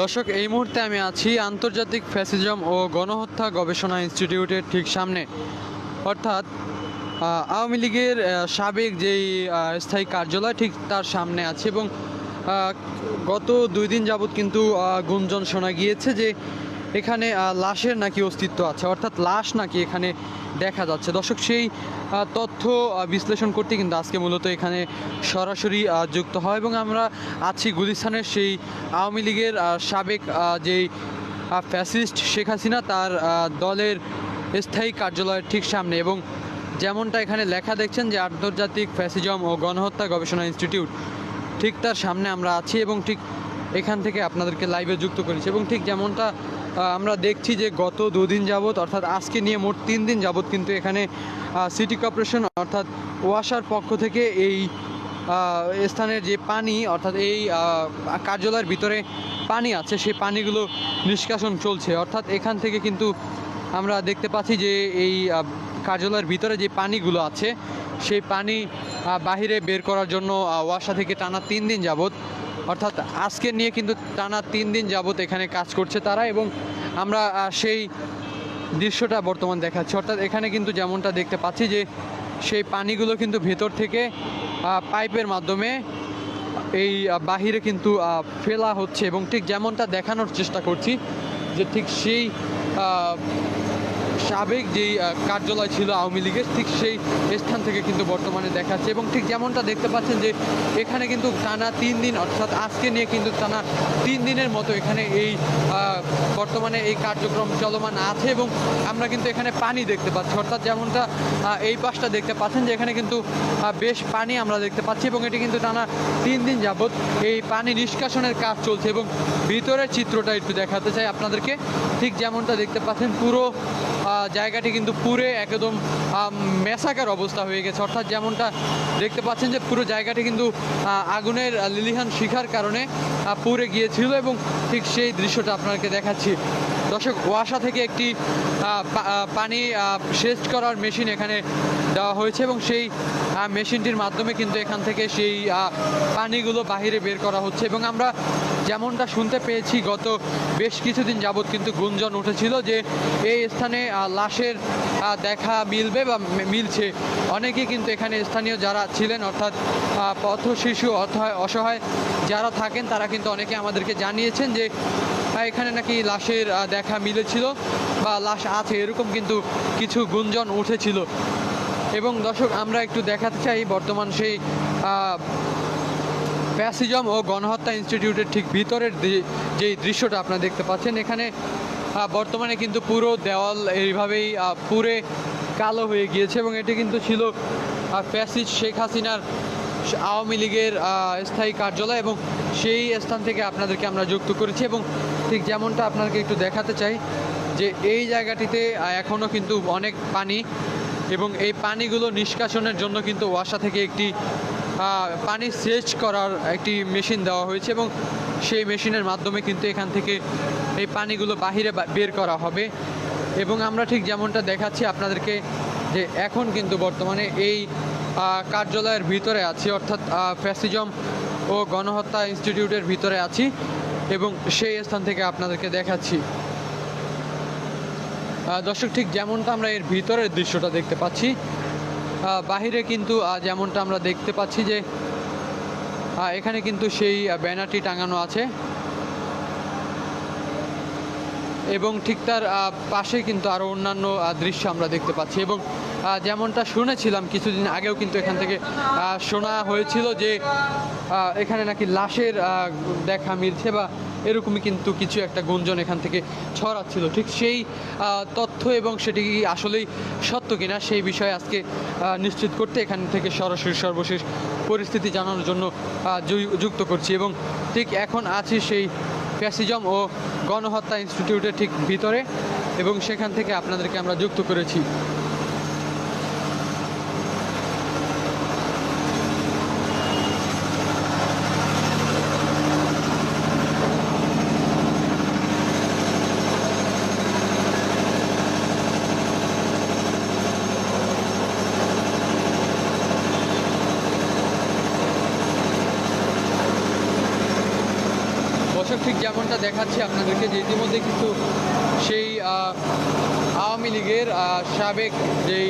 দর্শক, এই মুহূর্তে আমি আছি আন্তর্জাতিক ফ্যাসিজম ও গণহত্যা গবেষণা ইনস্টিটিউটের ঠিক সামনে, অর্থাৎ আওয়ামী লীগের সাবেক যেই স্থায়ী কার্যালয় ঠিক তার সামনে আছে। এবং গত 2 দিন যাবৎ কিন্তু গুঞ্জন শোনা গিয়েছে যে এখানে লাশের নাকি অস্তিত্ব আছে, অর্থাৎ লাশ নাকি এখানে দেখা যাচ্ছে। দর্শক, সেই তথ্য বিশ্লেষণ করতে কিন্তু আজকে মূলত এখানে সরাসরি যুক্ত হয় এবং আমরা আছি গুলিস্তানের সেই আওয়ামী লীগের সাবেক যেই ফ্যাসিস্ট শেখ হাসিনা তার দলের স্থায়ী কার্যালয়ের ঠিক সামনে। এবং যেমনটা এখানে লেখা দেখছেন যে আন্তর্জাতিক ফ্যাসিজম ও গণহত্যা গবেষণা ইনস্টিটিউট, ঠিক তার সামনে আমরা আছি এবং ঠিক এখান থেকে আপনাদেরকে লাইভে যুক্ত করেছি। এবং ঠিক যেমনটা আমরা দেখছি যে গত 2 দিন যাবৎ, অর্থাৎ আজকে নিয়ে মোট 3 দিন যাবৎ কিন্তু এখানে সিটি কর্পোরেশন অর্থাৎ ওয়াসার পক্ষ থেকে এই স্থানের যে পানি, অর্থাৎ এই কার্যালয়ের ভিতরে পানি আছে, সেই পানিগুলো নিষ্কাশন চলছে। অর্থাৎ এখান থেকে কিন্তু আমরা দেখতে পাচ্ছি যে এই কার্যালয়ের ভিতরে যে পানিগুলো আছে সেই পানি বাহিরে বের করার জন্য ওয়াসা থেকে টানা 3 দিন যাবৎ, অর্থাৎ আজকে নিয়ে কিন্তু টানা 3 দিন যাবৎ এখানে কাজ করছে তারা। এবং আমরা সেই দৃশ্যটা বর্তমান দেখাচ্ছি। অর্থাৎ এখানে কিন্তু যেমনটা দেখতে পাচ্ছি যে সেই পানিগুলো কিন্তু ভেতর থেকে পাইপের মাধ্যমে এই বাহিরে কিন্তু ফেলা হচ্ছে। এবং ঠিক যেমনটা দেখানোর চেষ্টা করছি যে ঠিক সেই সাবেক যেই কার্যালয় ছিল আওয়ামী লীগের, ঠিক সেই স্থান থেকে কিন্তু বর্তমানে দেখাচ্ছে। এবং ঠিক যেমনটা দেখতে পাচ্ছেন যে এখানে কিন্তু টানা 3 দিন, অর্থাৎ আজকে নিয়ে কিন্তু টানা 3 দিনের মতো এখানে এই বর্তমানে এই কার্যক্রম চলমান আছে। এবং আমরা কিন্তু এখানে পানি দেখতে পাচ্ছি, অর্থাৎ যেমনটা এই পাশটা দেখতে পাচ্ছেন যে এখানে কিন্তু বেশ পানি আমরা দেখতে পাচ্ছি। এবং এটি কিন্তু টানা 3 দিন যাবৎ এই পানি নিষ্কাশনের কাজ চলছে। এবং ভিতরের চিত্রটা একটু দেখাতে চাই আপনাদেরকে। ঠিক যেমনটা দেখতে পাচ্ছেন পুরো জায়গাটি কিন্তু পুরে একদম মেসাকার অবস্থা হয়ে গেছে। অর্থাৎ যেমনটা দেখতে পাচ্ছেন যে পুরো জায়গাটি কিন্তু আগুনের লিলিহান শিখার কারণে পুড়ে গিয়েছিল। এবং ঠিক সেই দৃশ্যটা আপনাকে দেখাচ্ছি। দর্শক, ওয়াসা থেকে একটি পানি সেচ করার মেশিন এখানে দেওয়া হয়েছে এবং সেই মেশিনটির মাধ্যমে কিন্তু এখান থেকে সেই পানিগুলো বাহিরে বের করা হচ্ছে। এবং আমরা যেমনটা শুনতে পেয়েছি গত বেশ কিছুদিন যাবৎ কিন্তু গুঞ্জন উঠেছিল যে এই স্থানে লাশের দেখা মিলবে বা মিলছে। অনেকেই কিন্তু এখানে স্থানীয় যারা ছিলেন, অর্থাৎ পথ শিশু অসহায় যারা থাকেন, তারা কিন্তু অনেকে আমাদেরকে জানিয়েছেন যে এখানে নাকি লাশের দেখা মিলেছিল বা লাশ আছে, এরকম কিন্তু কিছু গুঞ্জন উঠেছিল। এবং দর্শক, আমরা একটু দেখাতে চাই বর্তমান সেই ফ্যাসিজম ও গণহত্যা ইনস্টিটিউটের ঠিক ভিতরের যেই দৃশ্যটা আপনারা দেখতে পাচ্ছেন। এখানে বর্তমানে কিন্তু পুরো দেওয়াল এইভাবেই পুরে কালো হয়ে গিয়েছে। এবং এটি কিন্তু ছিল ফ্যাসিস্ট শেখ হাসিনার আওয়ামী লীগের স্থায়ী কার্যালয়। এবং সেই স্থান থেকে আপনাদেরকে আমরা যুক্ত করেছি। এবং ঠিক যেমনটা আপনাকে একটু দেখাতে চাই যে এই জায়গাটিতে এখনও কিন্তু অনেক পানি, এবং এই পানিগুলো নিষ্কাশনের জন্য কিন্তু ওয়াসা থেকে একটি পানি সেচ করার একটি মেশিন দেওয়া হয়েছে। এবং সেই মেশিনের মাধ্যমে কিন্তু এখান থেকে এই পানিগুলো বাহিরে বের করা হবে। এবং আমরা ঠিক যেমনটা দেখাচ্ছি আপনাদেরকে যে এখন কিন্তু বর্তমানে এই কার্যালয়ের ভিতরে আছি, অর্থাৎ ফ্যাসিজম ও গণহত্যা ইনস্টিটিউটের ভিতরে আছি এবং সেই স্থান থেকে আপনাদেরকে দেখাচ্ছি। দর্শক, ঠিক যেমনটা আমরা এর ভিতরের দৃশ্যটা দেখতে পাচ্ছি, বাহিরে কিন্তু যেমনটা আমরা দেখতে পাচ্ছি যে এখানে কিন্তু সেই ব্যানারটি টাঙানো আছে এবং ঠিক তার পাশে কিন্তু আরও অন্যান্য দৃশ্য আমরা দেখতে পাচ্ছি। এবং যেমনটা শুনেছিলাম কিছুদিন আগেও কিন্তু এখান থেকে শোনা হয়েছিল যে এখানে নাকি লাশের দেখা মিলছে বা এরকমই কিন্তু কিছু একটা গুঞ্জন এখান থেকে ছড়াচ্ছিল। ঠিক সেই তথ্য এবং সেটি আসলেই সত্য কিনা সেই বিষয়ে আজকে নিশ্চিত করতে এখান থেকে সরাসরি সর্বশেষ পরিস্থিতি জানানোর জন্য যুক্ত করছি। এবং ঠিক এখন আছি সেই ফ্যাসিজম ও গণহত্যা ইনস্টিটিউটের ঠিক ভিতরে এবং সেখান থেকে আপনাদেরকে আমরা যুক্ত করেছি। দর্শক ঠিক যেমনটা দেখাচ্ছি আপনাদেরকে যে ইতিমধ্যে কিন্তু সেই আওয়ামী লীগের সাবেক যেই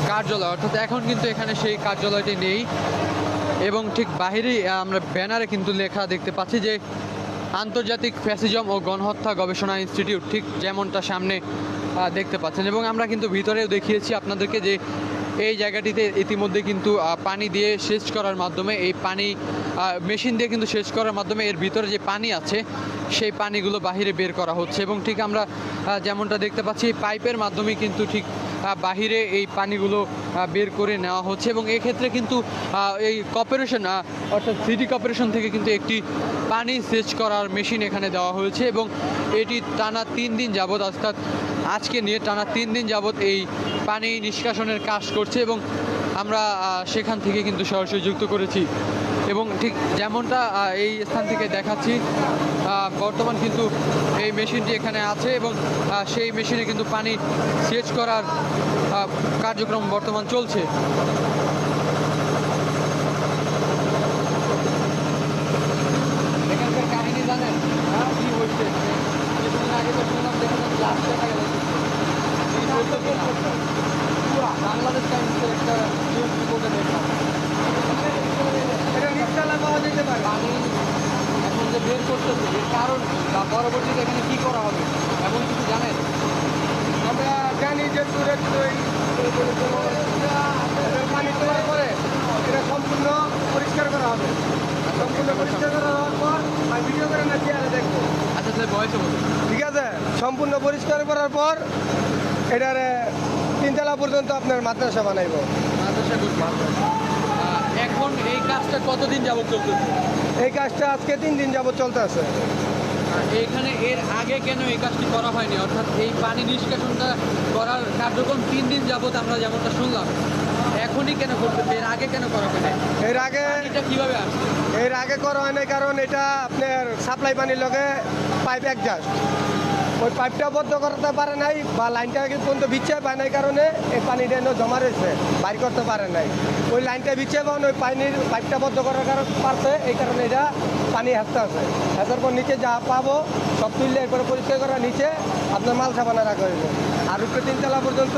কার্যালয়, অর্থাৎ এখন কিন্তু এখানে সেই কার্যালয়টি নেই এবং ঠিক বাহিরেই আমরা ব্যানারে কিন্তু লেখা দেখতে পাচ্ছি যে আন্তর্জাতিক ফ্যাসিজম ও গণহত্যা গবেষণা ইনস্টিটিউট, ঠিক যেমনটা সামনে দেখতে পাচ্ছেন। এবং আমরা কিন্তু ভিতরেও দেখিয়েছি আপনাদেরকে যে এই জায়গাটিতে ইতিমধ্যে কিন্তু পানি দিয়ে সেচ করার মাধ্যমে, এই পানি মেশিন দিয়ে কিন্তু সেচ করার মাধ্যমে এর ভিতরে যে পানি আছে সেই পানিগুলো বাহিরে বের করা হচ্ছে। এবং ঠিক আমরা যেমনটা দেখতে পাচ্ছি এই পাইপের মাধ্যমে কিন্তু ঠিক বাহিরে এই পানিগুলো বের করে নেওয়া হচ্ছে। এবং এক্ষেত্রে কিন্তু এই কর্পোরেশন অর্থাৎ সিটি কর্পোরেশন থেকে কিন্তু একটি পানি সেচ করার মেশিন এখানে দেওয়া হয়েছে এবং এটি টানা 3 দিন যাবৎ, অর্থাৎ আজকে নিয়ে টানা 3 দিন যাবৎ এই পানি নিষ্কাশনের কাজ করছে এবং আমরা সেখান থেকে কিন্তু সরাসরি যুক্ত করেছি। এবং ঠিক যেমনটা এই স্থান থেকে দেখাচ্ছি বর্তমান কিন্তু এই মেশিনটি এখানে আছে এবং সেই মেশিনে কিন্তু পানি সেচ করার কার্যক্রম বর্তমান চলছে। এখানকার কাহিনী জানেন কি হচ্ছে? কিছুদিন আগে তো শুনলাম যেখানে লাশ দেখা গেল, বাংলাদেশ টাইমসের একটা নিউজ রিপোর্টে দেখলাম এটা নিচতলা পাওয়া যেতে পারে। পানি এখন যে বের করতেছে এর কারণ বা পরবর্তীতে এখানে কী করা হবে এমন কিছু জানেন? আমরা জানি যে পানি তোলার পরে এটা সম্পূর্ণ পরিষ্কার করা হবে। সম্পূর্ণ পরিষ্কার করা হওয়ার পর ভিডিও করে না চেয়ারে দেখবো। আচ্ছা তাহলে বয়সে বলুন। ঠিক আছে, সম্পূর্ণ পরিষ্কার করার পর এটার 3 তলা পর্যন্ত আপনার মাদ্রাসা বানাইব। মাদ্রাসা এখন এই কাজটা কতদিন যাবত চলতেছে? এই কাজটা আজকে 3 দিন যাবত চলতে আছে। এইখানে এর আগে কেন এই কাজটি করা হয়নি? অর্থাৎ এই পানি নিষ্কাশনটা করার কার্যক্রম 3 দিন যাবত আমরা যেমনটা শুনলাম, এখনই কেন করতেছে? এর আগে কেন করা হয়নি? এর আগে এটা কিভাবে আসছে? এর আগে করা হয় না, কারণ এটা আপনার সাপ্লাই পানির লগে পাইপ অ্যাডজাস্ট, ওই পাইপটা বদ্ধ করতে পারে নাই বা লাইনটা পর্যন্ত বিচ্ছিয়ে পায় নাই, কারণে এই পানিটা এনে জমা রয়েছে, বাইর করতে পারে নাই। ওই লাইনটা বিচ্ছিয়ে পান, ওই পানির পাইপটা বদ্ধ করার কারণ পারছে, এই কারণে এটা পানি হাসতে আছে। হাসার পর নিচে যা পাবো সব তুললে এরপরে পরিষ্কার করা, নিচে আপনার মাল সাবানা রাখা হইব। আর উপরে 3 তলা পর্যন্ত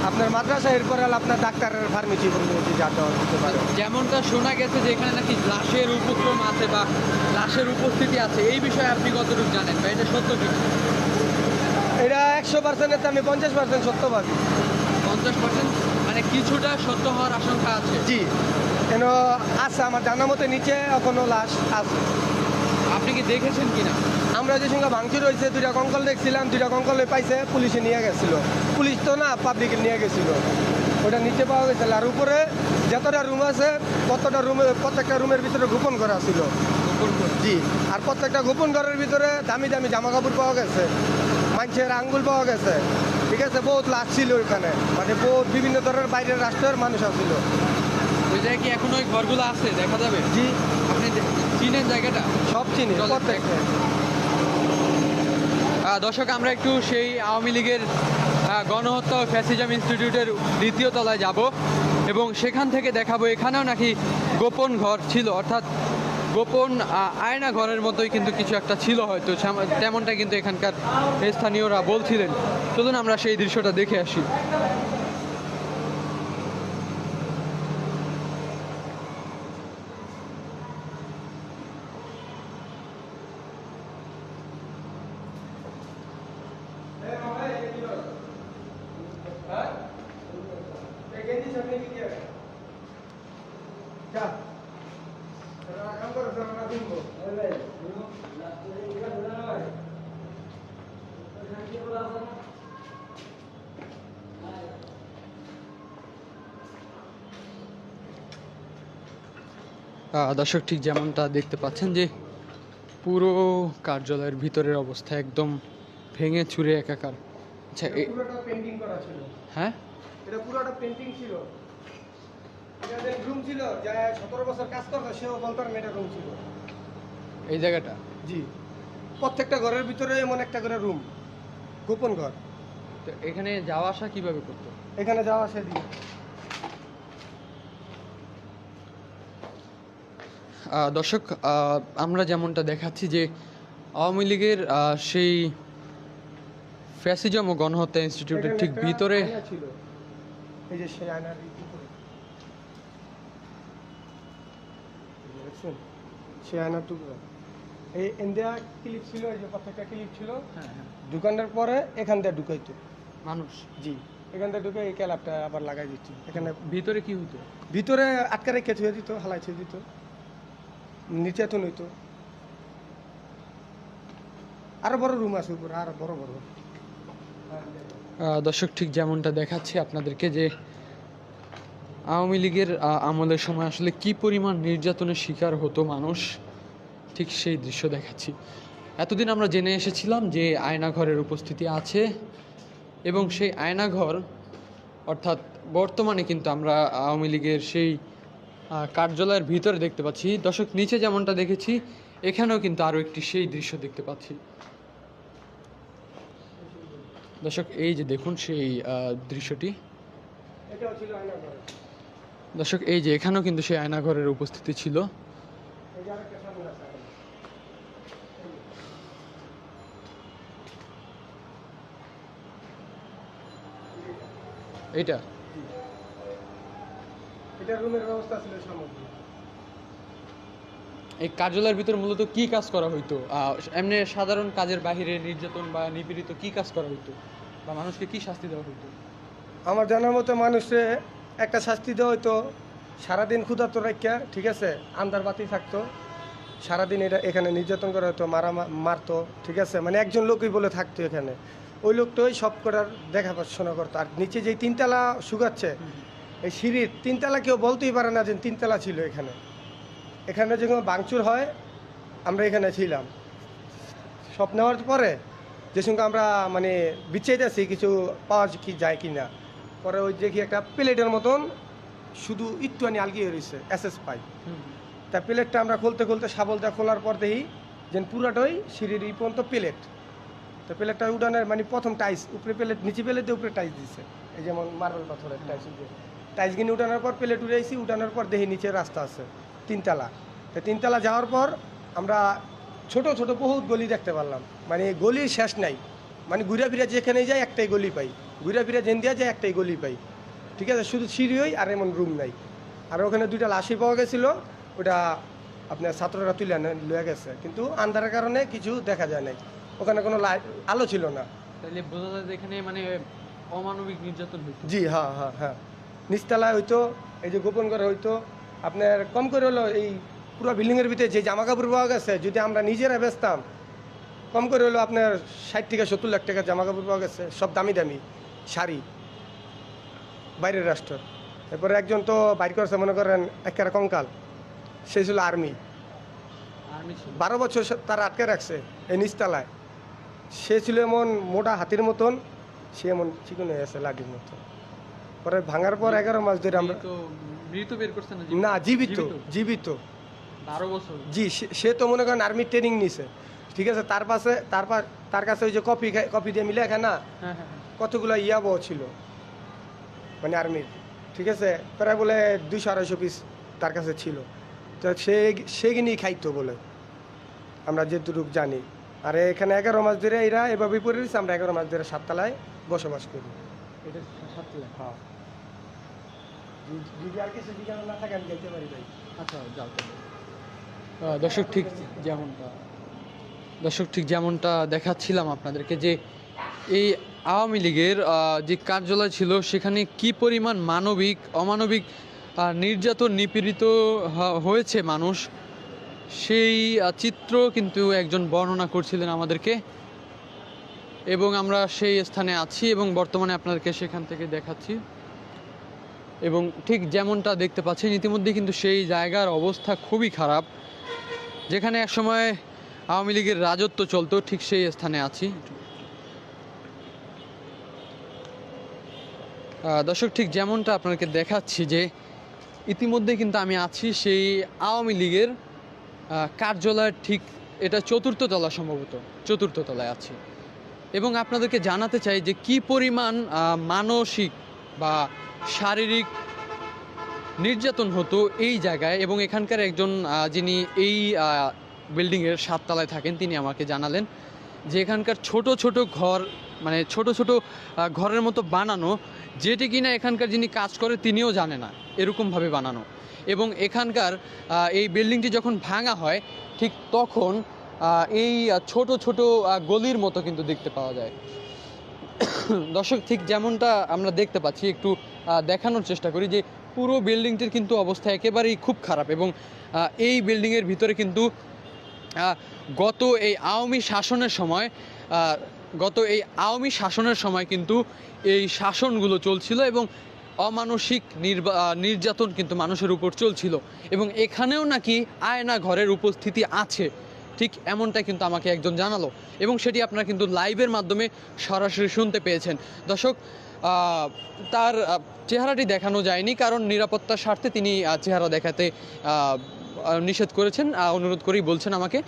আপনার মাদ্রাসা, এরপরে আপনার ডাক্তারের ফার্মেসি পর্যন্ত যাতে হতে পারে। যেমনটা শোনা গেছে যে এখানে নাকি লাশের উপক্রম আছে বা লাশের উপস্থিতি আছে, এই বিষয়ে আপনি কতটুকু জানেন বা এটা সত্য কি? এটা 100%-এর তো আমি 50% সত্য ভাবি। 50% মানে কিছুটা সত্য হওয়ার আশঙ্কা আছে? জি, কেন আছে আমার জানা মতে নিচে এখনো লাশ আছে। আপনি কি দেখেছেন কিনা? আমরা যে সঙ্গে ভাঙচুর হয়েছে 2টা কঙ্কাল দেখছিলাম, 2টা কঙ্কালে পাইছে, পুলিশে নিয়ে গেছিল। পুলিশ তো না, পাবলিকে নিয়ে গেছিল। ওটা নিচে পাওয়া গেছিল। আর উপরে যতটা রুম আছে প্রত্যেকটা রুমের ভিতরে গোপন করা ছিল। জি, আর প্রত্যেকটা গোপন ঘরের ভিতরে দামি দামি জামা কাপড় পাওয়া গেছে, মানুষের আঙ্গুল পাওয়া গেছে। ঠিক আছে, বহুত লাশ ছিল ওইখানে, মানে বহুত বিভিন্ন ধরনের বাইরের রাষ্ট্রের মানুষ আসছিল। ওই জায়গায় কি এখন ওই ঘরগুলো আছে, দেখা যাবে? জি, আপনি চিনেন জায়গাটা? সব চিনি প্রত্যেকটা। দর্শক আমরা একটু সেই আওয়ামী লীগের গণহত্যা ও ফ্যাসিজম ইনস্টিটিউটের 2য় তলায় যাব এবং সেখান থেকে দেখাবো এখানেও নাকি গোপন ঘর ছিল, অর্থাৎ গোপন আয়না ঘরের মতোই কিন্তু কিছু একটা ছিল হয়তো, তেমনটা কিন্তু এখানকার স্থানীয়রা বলছিলেন। চলুন আমরা সেই দৃশ্যটা দেখে আসি। দর্শক ঠিক যেমনটা দেখতে পাচ্ছেন যে পুরো কার্যালয়ের ভিতরের অবস্থা একদম ভেঙে চুরে একাকার। আচ্ছা, পুরোটা পেন্টিং করা ছিল। হ্যাঁ, এটা পুরোটা পেন্টিং ছিল। এটা যে রুম ছিল, যা 17 বছর কাজ করতো সেও বলতো না এটা রুম ছিল এই জায়গাটা। জি, প্রত্যেকটা ঘরের ভিতরে এমন একটা করে রুম, গোপন ঘর। তো এখানে যাওয়া আসা কিভাবে করতো? এখানে যাওয়া সেদিন দর্শক, আমরা যেমনটা দেখাচ্ছি যে আওয়ামী লীগের সেই ফ্যাসিজম ও গণহত্যা ইনস্টিটিউটের এখানে ঠিক একটা ভিতরে আয়না ছিল, এই যে সেই আয়নার উপরে দেখছেন, সেই আয়নার টুকরো এই ইন্ডিয়া ক্লিপ ছিল, এই যে প্রত্যেকটা ক্লিপ ছিল, দোকানের পরে এখান দিয়ে ঢুকাইতো মানুষ জি, এখান থেকে ঢুকে এই ক্যালাপটা আবার লাগাই দিত এখানে। ভিতরে কি হতো? ভিতরে আটকা রেখে থুয়ে দিত, হালাই থুয়ে দিত, নিচে তো নইতো। আরো বড় রুম আছে উপরে, আরো বড় বড়। দর্শক, ঠিক যেমনটা দেখাচ্ছি আপনাদেরকে যে আওয়ামী লীগের আমলের সময় আসলে কি পরিমাণ নির্যাতনের শিকার হতো মানুষ, ঠিক সেই দৃশ্য দেখাচ্ছি। এতদিন আমরা জেনে এসেছিলাম যে আয়নাঘরের উপস্থিতি আছে এবং সেই আয়নাঘর অর্থাৎ বর্তমানে কিন্তু আমরা আওয়ামী লীগের সেই কার্যালয়ের ভিতরে দেখতে পাচ্ছি। দর্শক, নিচে যেমনটা দেখেছি এখানেও কিন্তু আরও একটি সেই দৃশ্য দেখতে পাচ্ছি। দর্শক, এই যে দেখুন সেই দৃশ্যটি। এটাও ছিল আয়নাঘর। দর্শক, এই যে এখানেও কিন্তু সেই আয়নাঘরের উপস্থিতি ছিল। এই যে আরেকটা সামনে আছে। এইটা এটা রুমের ব্যবস্থা ছিল সামগ্রী। এই কার্যালয়ের ভিতরে মূলত কি কাজ করা হইতো? এমনি সাধারণ কাজের বাহিরে নির্যাতন বা নিপীড়িত কি কাজ করা হইতো বা মানুষকে কি শাস্তি দেওয়া হইতো? আমার জানার মতো মানুষে একটা শাস্তি দেওয়া হইতো, সারাদিন ক্ষুধার্ত রাখিয়া, ঠিক আছে, আন্দার বাতি থাকতো, সারাদিন এটা এখানে নির্যাতন করা হতো, মারতো, ঠিক আছে, মানে একজন লোকই বলে থাকতো এখানে, ওই লোকটাই সব করার দেখাশোনা করতো। আর নিচে যেই তিনতলা শুকাচ্ছে, এই সিঁড়ির তিনতলা কেউ বলতেই পারে না যে তিনতলা ছিল এখানে। এখানে যখন ভাঙচুর হয় আমরা এখানে ছিলাম, সব নেওয়ার পরে যে সঙ্গে আমরা মানে বিচ্ছেদাছি কিছু পাওয়া কি যায় কি না, পরে ওই দেখি একটা প্লেটের মতন শুধু একটুখানি আলগিয়ে রয়েছে এসএস পাইপ। তা প্লেটটা আমরা খুলতে খুলতে শাবলটা খোলার পর দেখি যে পুরাটাই সিঁড়ির এই পর্যন্ত প্লেট। তো প্লেটটা উঠানের মানে প্রথম টাইস উপরে প্লেট, নিচে প্লেট দিয়ে উপরে টাইস দিচ্ছে, এই যেমন মার্বেল পাথরের টাইস উঠে, টাইস কিনে উঠানোর পর প্লেট উঠেছি, উঠানোর পর দেখি নিচে রাস্তা আছে তিনতলা। তো তিনতলা যাওয়ার পর আমরা ছোট ছোট বহুত গলি দেখতে পারলাম, মানে গলির শেষ নাই, মানে ঘুরা ফিরা যেখানেই যায় একটাই গলি পাই, ঘুরা ফিরা যেন দিয়া যায় একটাই গলি পাই, ঠিক আছে, শুধু সিঁড়ি হই আর এমন রুম নাই। আর ওখানে দুইটা লাশি পাওয়া গেছিলো, ওটা আপনার ছাত্ররা তুলে লয়ে গেছে, কিন্তু আন্ধারের কারণে কিছু দেখা যায় নাই, ওখানে কোনো আলো ছিল না। তাহলে বোঝা যায় যে এখানে মানে অমানবিক নির্যাতন হইতো। জি হ্যাঁ হ্যাঁ হ্যাঁ, নিচতলায় হইতো, এই যে গোপন করে হইতো। আপনার কম করে হলো এই পুরো বিল্ডিংয়ের ভিতরে যে জামা কাপড় পাওয়া গেছে, যদি আমরা নিজেরা বেচতাম, কম করে হলো আপনার 60 থেকে 70 লাখ টাকার জামা কাপড় পাওয়া গেছে, সব দামি দামি শাড়ি, বাইরের রাষ্ট্র। এরপরে একজন তো বাইর করছে মনে করেন একটা কঙ্কাল, সে ছিল আর্মি, 12 বছর তারা আটকে রাখছে এই নিচতলায়। সে ছিল এমন মোটা হাতির মতন, সে এমন চিকন হয়ে আছে লাঠির মতো। পরে ভাঙার পর 11 মাস ধরে আমরা মৃত বের করছে না? না, জীবিত জীবিত 12 বছর। জি, সে তো মনে করেন আর্মি ট্রেনিং নিছে, ঠিক আছে, তার কাছে ওই যে কপি দিয়ে মিলে খায় না, হ্যাঁ হ্যাঁ। কতগুলো ইয়াবও ছিল মানে আর্মির, ঠিক আছে, প্রায় বলে 200-250 পিস তার কাছে ছিল। তো সে কিনেই খাইতো বলে আমরা যেটুকু জানি। আর এখানে 11 মাস ধরে এরা এভাবেই পড়ে রয়েছে, আমরা 11 মাস ধরে 7 তলায় বসবাস করি। এটা 7 লাখ। হ্যাঁ, যদি আর কিছু জিজ্ঞাসা না থাকে আমি যেতে পারি ভাই। আচ্ছা, যাও। দর্শক, ঠিক যেমনটা দেখাচ্ছিলাম আপনাদেরকে যে এই আওয়ামী লীগের যে কার্যালয় ছিল সেখানে কি পরিমাণ অমানবিক নির্যাতন নিপীড়িত হয়েছে মানুষ, সেই চিত্র কিন্তু একজন বর্ণনা করছিলেন আমাদেরকে, এবং আমরা সেই স্থানে আছি এবং বর্তমানে আপনাদেরকে সেখান থেকে দেখাচ্ছি। এবং ঠিক যেমনটা দেখতে পাচ্ছেন ইতিমধ্যে কিন্তু সেই জায়গার অবস্থা খুবই খারাপ, যেখানে একসময় আওয়ামী লীগের রাজত্ব চলতো, ঠিক সেই স্থানে আছি। দর্শক, ঠিক যেমনটা আপনাদেরকে দেখাচ্ছি যে ইতিমধ্যে কিন্তু আমি আছি সেই আওয়ামী লীগের কার্যালয়ের ঠিক এটা 4র্থ তলা, সম্ভবত 4র্থ তলায় আছি। এবং আপনাদেরকে জানাতে চাই যে কি পরিমাণ মানসিক বা শারীরিক নির্যাতন হতো এই জায়গায়, এবং এখানকার একজন যিনি এই বিল্ডিংয়ের 7 তলায় থাকেন তিনি আমাকে জানালেন যে এখানকার ছোট ছোট ঘর, মানে ছোট ছোট ঘরের মতো বানানো, যেটি কিনা এখানকার যিনি কাজ করে তিনিও জানে না এরকমভাবে বানানো। এবং এখানকার এই বিল্ডিংটি যখন ভাঙা হয় ঠিক তখন এই ছোট ছোট গলির মতো কিন্তু দেখতে পাওয়া যায়। দর্শক, ঠিক যেমনটা আমরা দেখতে পাচ্ছি, একটু দেখানোর চেষ্টা করি যে পুরো বিল্ডিংটির কিন্তু অবস্থা একেবারেই খুব খারাপ। এবং এই বিল্ডিংয়ের ভিতরে কিন্তু গত এই আওয়ামী শাসনের সময় কিন্তু এই শাসনগুলো চলছিল এবং অমানসিক নির্যাতন কিন্তু মানুষের উপর চলছিল, এবং এখানেও নাকি আয়না ঘরের উপস্থিতি আছে, ঠিক এমনটাই কিন্তু আমাকে একজন জানালো, এবং সেটি আপনারা কিন্তু লাইভের মাধ্যমে সরাসরি শুনতে পেয়েছেন। দর্শক, তার চেহারাটি দেখানো যায়নি কারণ নিরাপত্তার স্বার্থে তিনি চেহারা দেখাতে নিষেধ করেছেন, অনুরোধ করেই বলছেন আমাকে।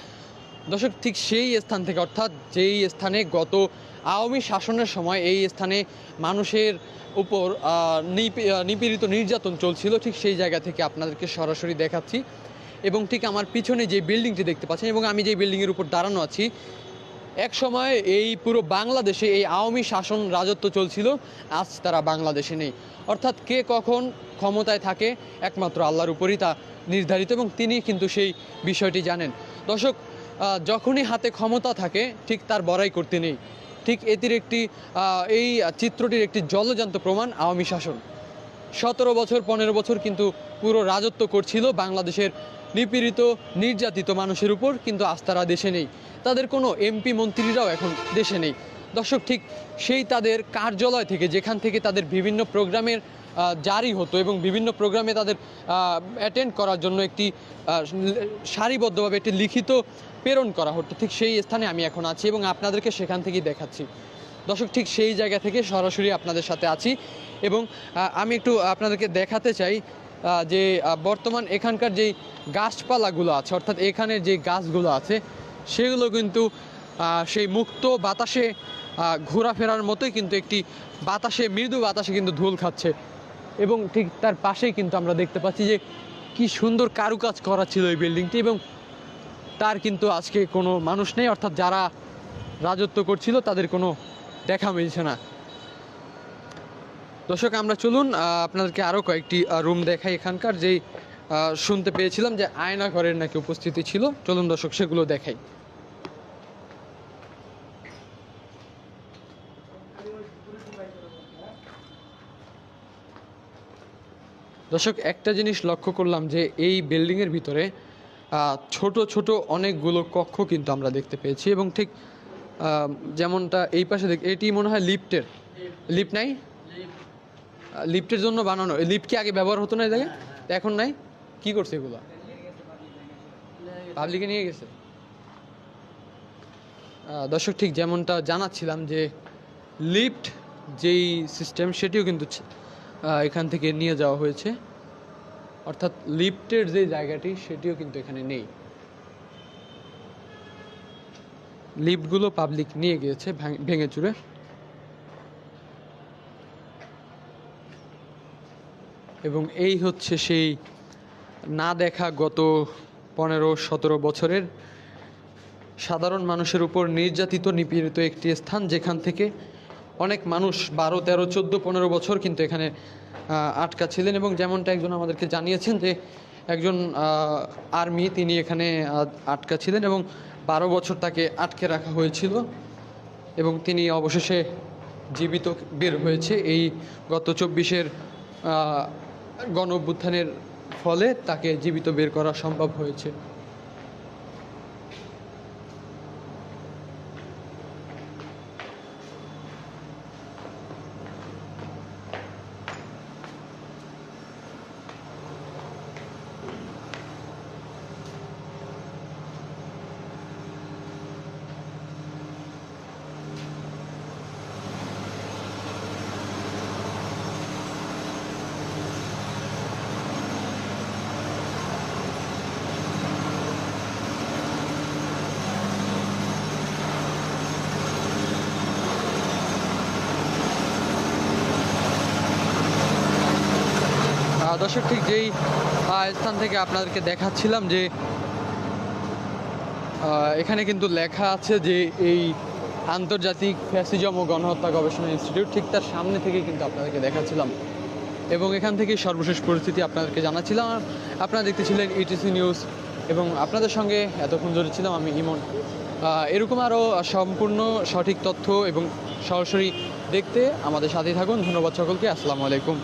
দর্শক, ঠিক সেই স্থান থেকে, অর্থাৎ যেই স্থানে গত আওয়ামী শাসনের সময় এই স্থানে মানুষের উপর নিপীড়িত নির্যাতন চলছিল, ঠিক সেই জায়গা থেকে আপনাদেরকে সরাসরি দেখাচ্ছি। এবং ঠিক আমার পিছনে যে বিল্ডিংটি দেখতে পাচ্ছেন এবং আমি যে বিল্ডিংয়ের উপর দাঁড়ানো আছি, এক সময় এই পুরো বাংলাদেশে এই আওয়ামী শাসন রাজত্ব চলছিল, আজ তারা বাংলাদেশে নেই। অর্থাৎ কে কখন ক্ষমতায় থাকে একমাত্র আল্লাহর উপরই তা নির্ধারিত, এবং তিনি কিন্তু সেই বিষয়টি জানেন। দর্শক, যখনই হাতে ক্ষমতা থাকে ঠিক তার বড়াই করতে নেই। ঠিক এটির একটি এই চিত্রটির একটি জলজান্ত প্রমাণ আওয়ামী শাসন। 17 বছর 15 বছর কিন্তু পুরো রাজত্ব করছিল বাংলাদেশের নিপীড়িত নির্যাতিত মানুষের উপর, কিন্তু আজ তারা দেশে নেই। তাদের কোনো এমপি মন্ত্রীরাও এখন দেশে নেই। দর্শক, ঠিক সেই তাদের কার্যালয় থেকে, যেখান থেকে তাদের বিভিন্ন প্রোগ্রামের জারি হতো এবং বিভিন্ন প্রোগ্রামে তাদের অ্যাটেন্ড করার জন্য একটি সারিবদ্ধভাবে একটি লিখিত প্রেরণ করা হতো, ঠিক সেই স্থানে আমি এখন আছি এবং আপনাদেরকে সেখান থেকেই দেখাচ্ছি। দর্শক, ঠিক সেই জায়গা থেকে সরাসরি আপনাদের সাথে আছি এবং আমি একটু আপনাদেরকে দেখাতে চাই যে বর্তমান এখানকার যেই গাছপালাগুলো আছে, অর্থাৎ এখানের যে গাছগুলো আছে সেগুলো কিন্তু সেই মুক্ত বাতাসে ঘোরাফেরার মতোই কিন্তু একটি বাতাসে, মৃদু বাতাসে কিন্তু ধুল খাচ্ছে। এবং ঠিক তার পাশেই কিন্তু আমরা দেখতে পাচ্ছি যে কি সুন্দর কারুকাজ করা ছিল এই বিল্ডিংটি, এবং তার কিন্তু আজকে কোনো মানুষ নেই, অর্থাৎ যারা রাজত্ব করছিল তাদের কোনো দেখা মিলছে না। দর্শক, আমরা চলুন আপনাদেরকে আরও কয়েকটি রুম দেখাই এখানকার, যেই শুনতে পেয়েছিলাম যে আয়না ঘরের নাকি উপস্থিতি ছিল। চলুন দর্শক, সেগুলো দেখাই। দর্শক, একটা জিনিস লক্ষ্য করলাম যে এই বিল্ডিংয়ের ভিতরে ছোট ছোট অনেকগুলো কক্ষ কিন্তু আমরা দেখতে পেয়েছি, এবং ঠিক যেমনটা এই পাশে এটি মনে হয় লিফট নাই, লিফটের জন্য বানানো। লিফট কি আগে ব্যবহার হতো না এই জায়গায়? এখন নাই, কি করছে এগুলো? পাবলিকে নিয়ে গেছে। দর্শক, ঠিক যেমনটা জানাচ্ছিলাম যে লিফট যেই সিস্টেম সেটিও কিন্তু এখান থেকে নিয়ে যাওয়া হয়েছে, অর্থাৎ লিফটের যে জায়গাটি সেটিও কিন্তু এখানে নেই। লিফটগুলো পাবলিক নিয়ে গিয়েছে ভেঙে চুরে। এবং এই হচ্ছে সেই না দেখা গত 15-17 বছরের সাধারণ মানুষের উপর নির্যাতিত নিপীড়িত একটি স্থান, যেখান থেকে অনেক মানুষ 12, 13, 14, 15 বছর কিন্তু এখানে আটকা ছিলেন। এবং যেমনটা একজন আমাদেরকে জানিয়েছেন যে একজন আর্মি, তিনি এখানে আটকা ছিলেন এবং 12 বছর তাকে আটকে রাখা হয়েছিল, এবং তিনি অবশেষে জীবিত বের হয়েছে। এই গত 24-এর গণ অভ্যুত্থানের ফলে তাকে জীবিত বের করা সম্ভব হয়েছে। দর্শক ঠিক যেই স্থান থেকে আপনাদেরকে দেখাচ্ছিলাম যে এখানে কিন্তু লেখা আছে যে এই আন্তর্জাতিক ফ্যাসিজম ও গণহত্যা গবেষণা ইনস্টিটিউট, ঠিক তার সামনে থেকে কিন্তু আপনাদেরকে দেখাচ্ছিলাম এবং এখান থেকে সর্বশেষ পরিস্থিতি আপনাদেরকে জানাচ্ছিলাম। আপনারা দেখতেছিলেন ইটিসি নিউজ এবং আপনাদের সঙ্গে এতক্ষণ জড়িত ছিলাম আমি ইমন। এরকম আরও সম্পূর্ণ সঠিক তথ্য এবং সরাসরি দেখতে আমাদের সাথেই থাকুন। ধন্যবাদ সকলকে। আসসালামু আলাইকুম।